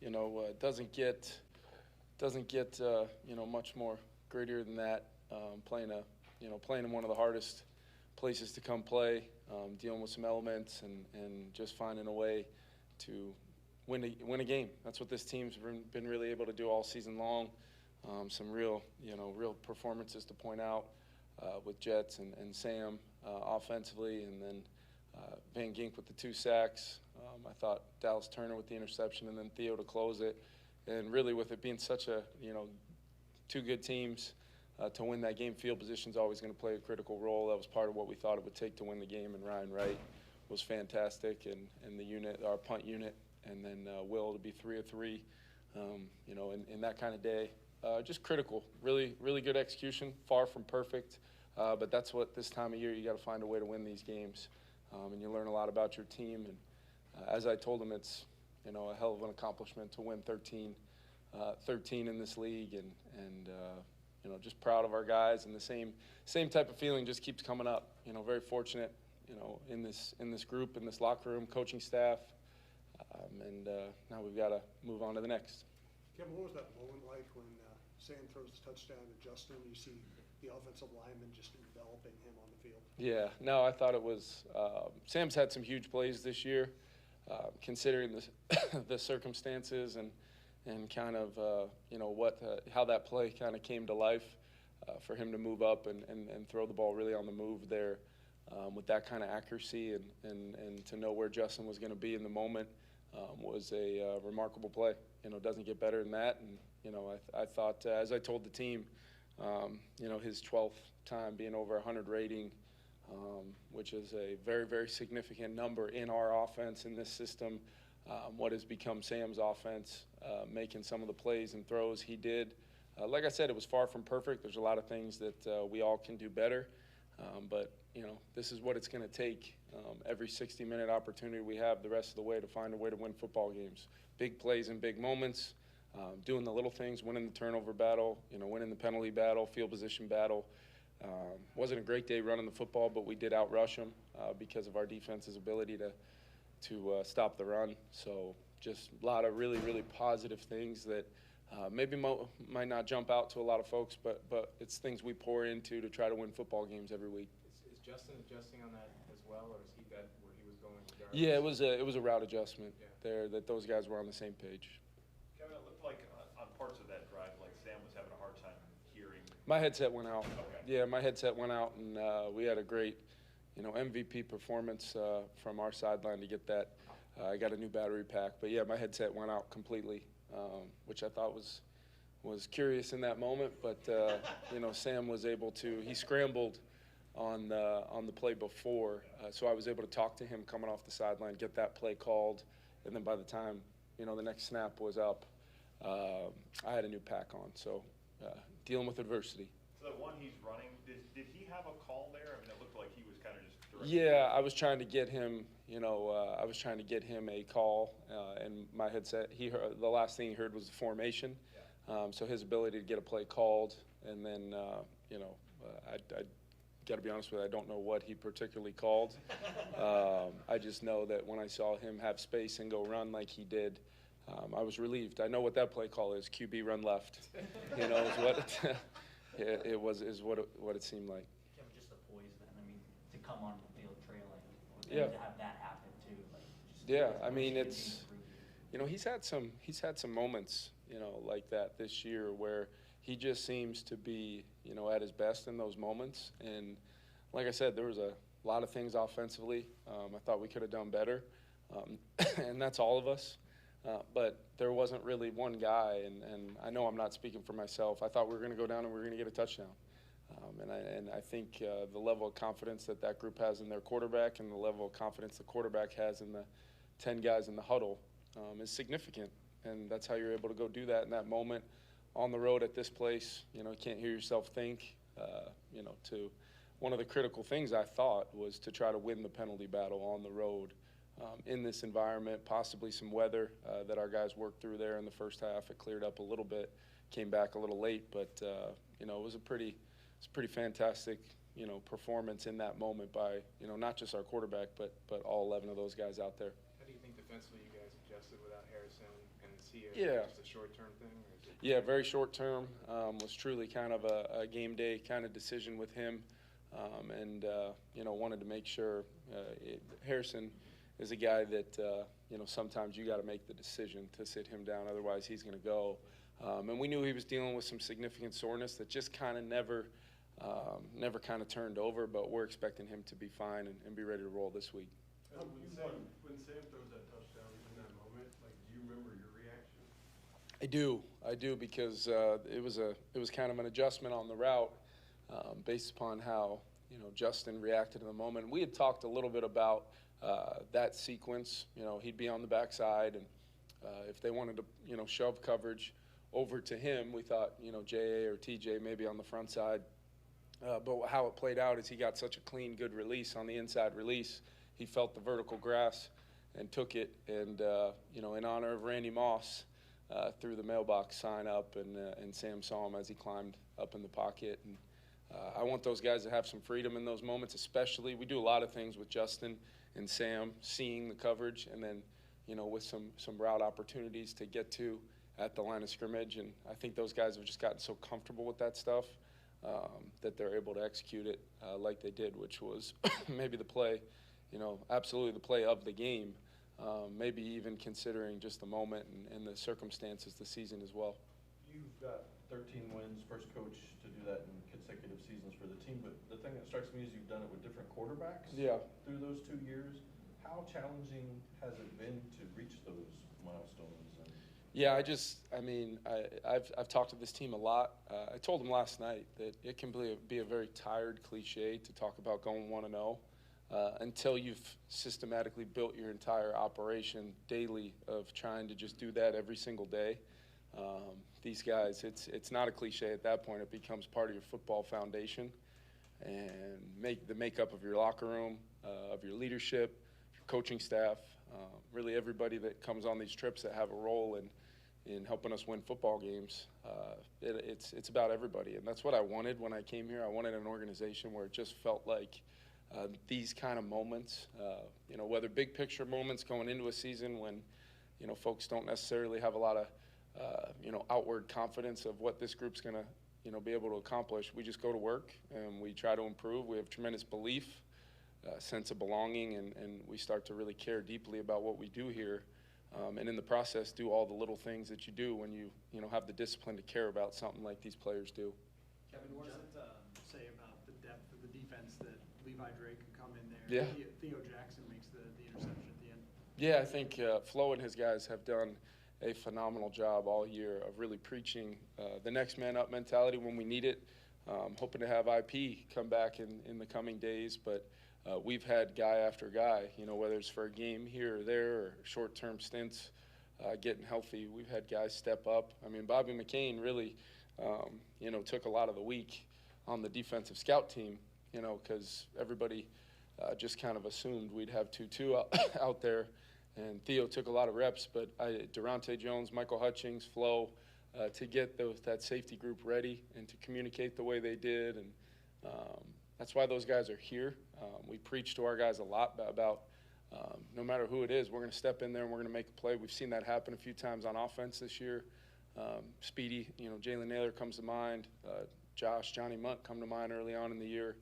It doesn't get much more grittier than that. Playing in one of the hardest places to come play, dealing with some elements and just finding a way to win a game. That's what this team's been really able to do all season long. Some real performances to point out with Jets and Sam offensively, and then Van Gink with the 2 sacks. I thought Dallas Turner with the interception, and then Theo to close it. And really, with it being such a 2 good teams, to win that game, field position is always going to play a critical role. That was part of what we thought it would take to win the game, and Ryan Wright was fantastic, and the unit, our punt unit, and then Will to be 3 of 3, in that kind of day. Just critical, really good execution, far from perfect, but that's what this time of year you got to find a way to win these games, and you learn a lot about your team. And as I told him, it's a hell of an accomplishment to win 13 in this league, and just proud of our guys, and the same type of feeling just keeps coming up. Very fortunate, in this group, in this locker room, coaching staff, and now we've got to move on to the next. Kevin, what was that moment like when Sam throws the touchdown to Justin? You see the offensive lineman just enveloping him on the field. Yeah, no, I thought it was Sam's had some huge plays this year, considering the circumstances and kind of how that play kind of came to life, for him to move up and throw the ball really on the move there, with that kind of accuracy, and to know where Justin was going to be in the moment, was a remarkable play. Doesn't get better than that. And I thought, as I told the team, his 12th time being over 100 rating, which is a very, very significant number in our offense, in this system, what has become Sam's offense, making some of the plays and throws he did. Like I said, it was far from perfect. There's a lot of things that we all can do better, but this is what it's going to take, every 60-minute opportunity we have the rest of the way, to find a way to win football games. Big plays and big moments, doing the little things, winning the turnover battle, winning the penalty battle, field position battle. Wasn't a great day running the football, but we did outrush them because of our defense's ability to stop the run. So just a lot of really, really positive things that maybe might not jump out to a lot of folks, but it's things we pour into to try to win football games every week. Is Justin adjusting on that as well, or is he bet where he was going regardless? Yeah, it was a route adjustment there, that those guys were on the same page. Kevin, it looked like on parts of that drive, like Sam was having a hard time hearing. My headset went out. Okay. Yeah, my headset went out, and we had a great, MVP performance from our sideline to get that. I got a new battery pack, but yeah, my headset went out completely, which I thought was curious in that moment. But Sam was able to. He scrambled on the play before, so I was able to talk to him coming off the sideline, get that play called, and then by the time the next snap was up, I had a new pack on. So dealing with adversity. So the one he's running, did he have a call there? I mean, it looked like he was kind of just directing. Yeah, I was trying to get him. I was trying to get him a call, and my headset. The last thing he heard was the formation. Yeah. So his ability to get a play called, and then I got to be honest with you, I don't know what he particularly called. I just know that when I saw him have space and go run like he did, I was relieved. I know what that play call is: QB run left. Is what is what it seemed like. Kevin, just the poise then. I mean, to come on the field trailing, yeah, to have that happen too. I mean, it's he's had some moments like that this year where he just seems to be at his best in those moments. And like I said, there was a lot of things offensively I thought we could have done better, and that's all of us. But there wasn't really one guy, and I know I'm not speaking for myself. I thought we were going to go down and we were going to get a touchdown. And I think the level of confidence that group has in their quarterback, and the level of confidence the quarterback has in the 10 guys in the huddle is significant. And that's how you're able to go do that in that moment on the road at this place. You can't hear yourself think. To one of the critical things I thought was to try to win the penalty battle on the road. In this environment, possibly some weather that our guys worked through there in the first half. It cleared up a little bit, came back a little late, but it was a pretty fantastic performance in that moment by not just our quarterback, but all 11 of those guys out there. How do you think defensively you guys adjusted without Harrison and he Yeah. just a short-term thing? Or is it Yeah, very short term. Was truly kind of a game day kind of decision with him, and wanted to make sure. Harrison is a guy that sometimes you got to make the decision to sit him down, otherwise he's going to go. And we knew he was dealing with some significant soreness that just kind of never kind of turned over. But we're expecting him to be fine and be ready to roll this week. When Sam throws that touchdown in that moment, like, do you remember your reaction? I do because it was kind of an adjustment on the route based upon how Justin reacted in the moment. We had talked a little bit about that sequence. He'd be on the backside, and if they wanted to shove coverage over to him, we thought JA or TJ maybe on the front side. But how it played out is he got such a clean, good release on the inside release. He felt the vertical grass and took it, and in honor of Randy Moss, threw the mailbox sign up, and Sam saw him as he climbed up in the pocket. And I want those guys to have some freedom in those moments, especially. We do a lot of things with Justin and Sam, seeing the coverage, and then with some route opportunities to get to at the line of scrimmage. And I think those guys have just gotten so comfortable with that stuff that they're able to execute it like they did, which was maybe the play, absolutely the play of the game. Maybe even considering just the moment and the circumstances, the season as well. You've got 13 wins, first coach to do that in consecutive seasons for the team, but the thing that strikes me is you've done it with different quarterbacks through those 2 years. How challenging has it been to reach those milestones? Yeah, I've talked to this team a lot. I told them last night that it can be a very tired cliche to talk about going 1-0. Until you've systematically built your entire operation daily of trying to just do that every single day. These guys, it's not a cliche at that point. It becomes part of your football foundation and the makeup of your locker room, of your leadership, your coaching staff, really everybody that comes on these trips that have a role in helping us win football games. It's about everybody, and that's what I wanted when I came here. I wanted an organization where it just felt like these kind of moments, whether big picture moments going into a season when, folks don't necessarily have a lot of, outward confidence of what this group's going to, be able to accomplish. We just go to work and we try to improve. We have tremendous belief, sense of belonging, and we start to really care deeply about what we do here. And in the process, do all the little things that you do when you have the discipline to care about something like these players do. Kevin, what does it say about the depth of the defense that Levi Drake could come in there? Yeah. Theo Jackson makes the interception at the end. Yeah, I think Flo and his guys have done a phenomenal job all year of really preaching the next man up mentality when we need it. Hoping to have IP come back in the coming days, but we've had guy after guy, whether it's for a game here or there or short-term stints, getting healthy. We've had guys step up. Bobby McCain really, took a lot of the week on the defensive scout team, because everybody just kind of assumed we'd have 2-2 out there. And Theo took a lot of reps, but Durante Jones, Michael Hutchings, Flo, to get that safety group ready and to communicate the way they did. And that's why those guys are here. We preach to our guys a lot about no matter who it is, we're going to step in there and we're going to make a play. We've seen that happen a few times on offense this year. Speedy, Jalen Naylor comes to mind. Johnny Munt come to mind early on in the year.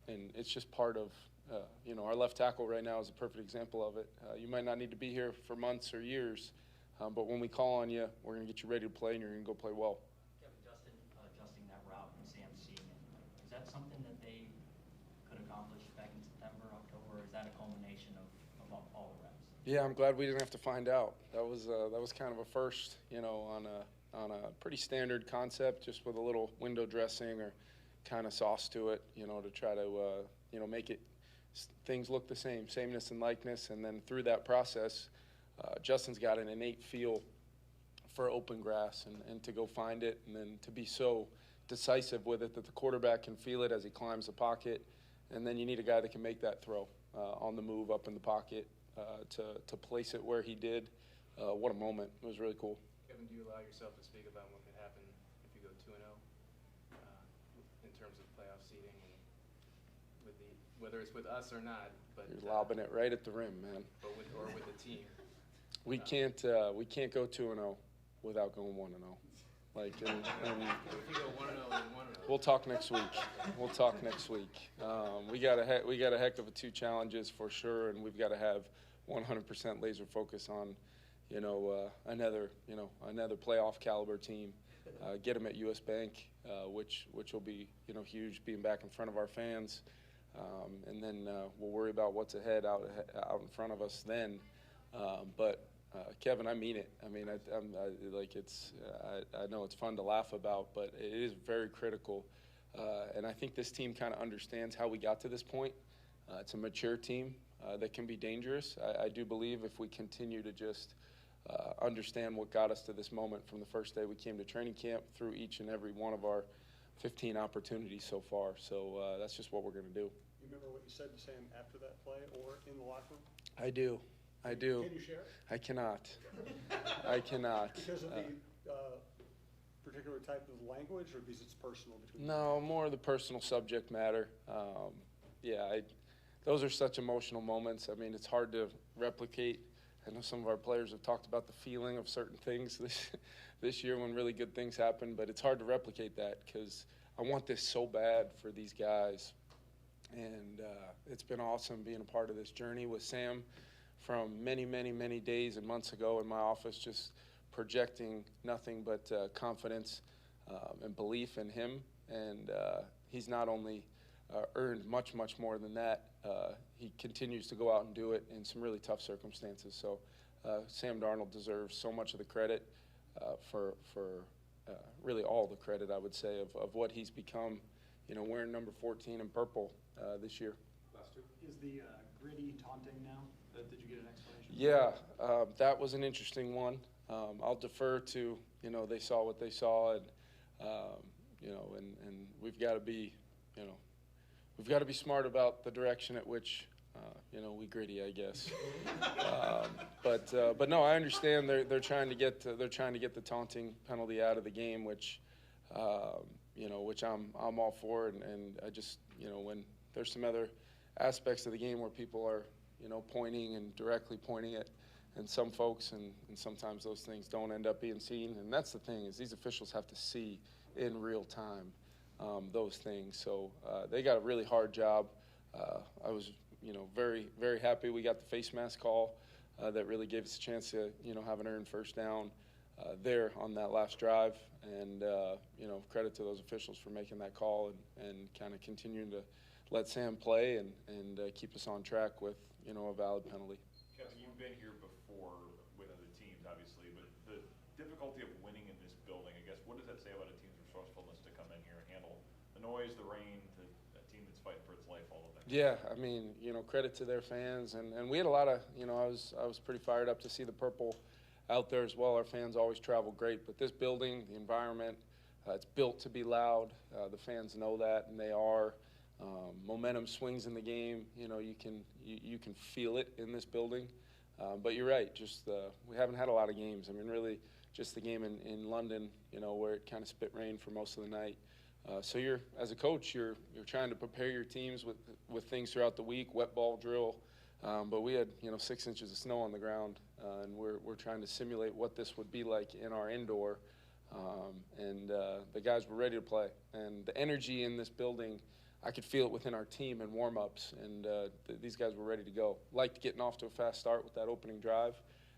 And it's just part of, our left tackle right now is a perfect example of it. You might not need to be here for months or years, but when we call on you, we're going to get you ready to play and you're going to go play well. Kevin, Justin adjusting that route and Sam seeing it, is that something that they could accomplish back in September, October, or is that a culmination of all the reps? Yeah, I'm glad we didn't have to find out. That was kind of a first, on a pretty standard concept, just with a little window dressing or kind of sauce to it, to try to, make it things look the same, sameness and likeness. And then through that process, Justin's got an innate feel for open grass and to go find it, and then to be so decisive with it that the quarterback can feel it as he climbs the pocket. And then you need a guy that can make that throw on the move up in the pocket to place it where he did. What a moment. It was really cool. Kevin, do you allow yourself to speak about what could happen if you go 2-0 in terms of playoff seeding, and whether it's with us or not? But You're lobbing it right at the rim, man. But with the team. we can't go 2-0 without going 1-0. Like, and If you go 1-0 and 1-0. we'll talk next week. We got a heck of 2 challenges for sure, and we've got to have 100% laser focus on, another playoff caliber team. Get them at US Bank, which will be huge, being back in front of our fans, and then we'll worry about what's ahead out in front of us then. But Kevin, I mean it. I mean, I know it's fun to laugh about, but it is very critical. And I think this team kind of understands how we got to this point. It's a mature team that can be dangerous. I do believe if we continue to just understand what got us to this moment from the first day we came to training camp through each and every one of our 15 opportunities so far. So that's just what we're going to do. You remember what you said to Sam after that play or in the locker room? I do. Can you share it? I cannot. I cannot. Because of the particular type of language, or because it's personal between you? No, more of the personal subject matter. Those are such emotional moments. I mean, it's hard to replicate. I know some of our players have talked about the feeling of certain things this year when really good things happen, but it's hard to replicate that because I want this so bad for these guys. And it's been awesome being a part of this journey with Sam from many, many, many days and months ago in my office, just projecting nothing but confidence and belief in him. And he's not only earned much, much more than that, he continues to go out and do it in some really tough circumstances. So Sam Darnold deserves so much of the credit for really all the credit, I would say, of what he's become, wearing number 14 in purple this year. Is the gritty taunting now? Did you get an explanation? Yeah, that was an interesting one. I'll defer to, they saw what they saw, and, and we've got to be, smart about the direction at which, we gritty, I guess. But no, I understand they're trying to get the taunting penalty out of the game, which, which I'm all for, and I just, when there's some other aspects of the game where people are, pointing and directly pointing at and some folks, and sometimes those things don't end up being seen. And that's the thing, is these officials have to see in real time those things. So they got a really hard job. I was, very, very happy we got the face mask call that really gave us a chance to, have an earned first down there on that last drive. And, credit to those officials for making that call and kind of continuing to let Sam play and keep us on track with, a valid penalty. Kevin, you've been here before with other teams, obviously, but the difficulty of winning in this building, I guess, what does that say about a team's resourcefulness to come in here and handle the noise, the rain, a team that's fighting for its life, all of that? Yeah, I mean, credit to their fans, and we had a lot of, I was pretty fired up to see the purple out there as well. Our fans always travel great, but this building, the environment, it's built to be loud. The fans know that, and they are. Momentum swings in the game. You can feel it in this building. But you're right. Just we haven't had a lot of games. I mean, really, just the game in London. Where it kind of spit rain for most of the night. So as a coach, you're trying to prepare your teams with things throughout the week, wet ball drill. But we had 6 inches of snow on the ground, and we're trying to simulate what this would be like in our indoor. And the guys were ready to play, and the energy in this building, I could feel it within our team in warm-ups, and these guys were ready to go. Liked getting off to a fast start with that opening drive.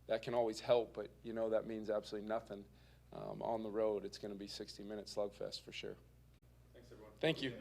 That can always help, but that means absolutely nothing. On the road, it's going to be 60-minute slugfest for sure. Thanks, everyone. Thank you.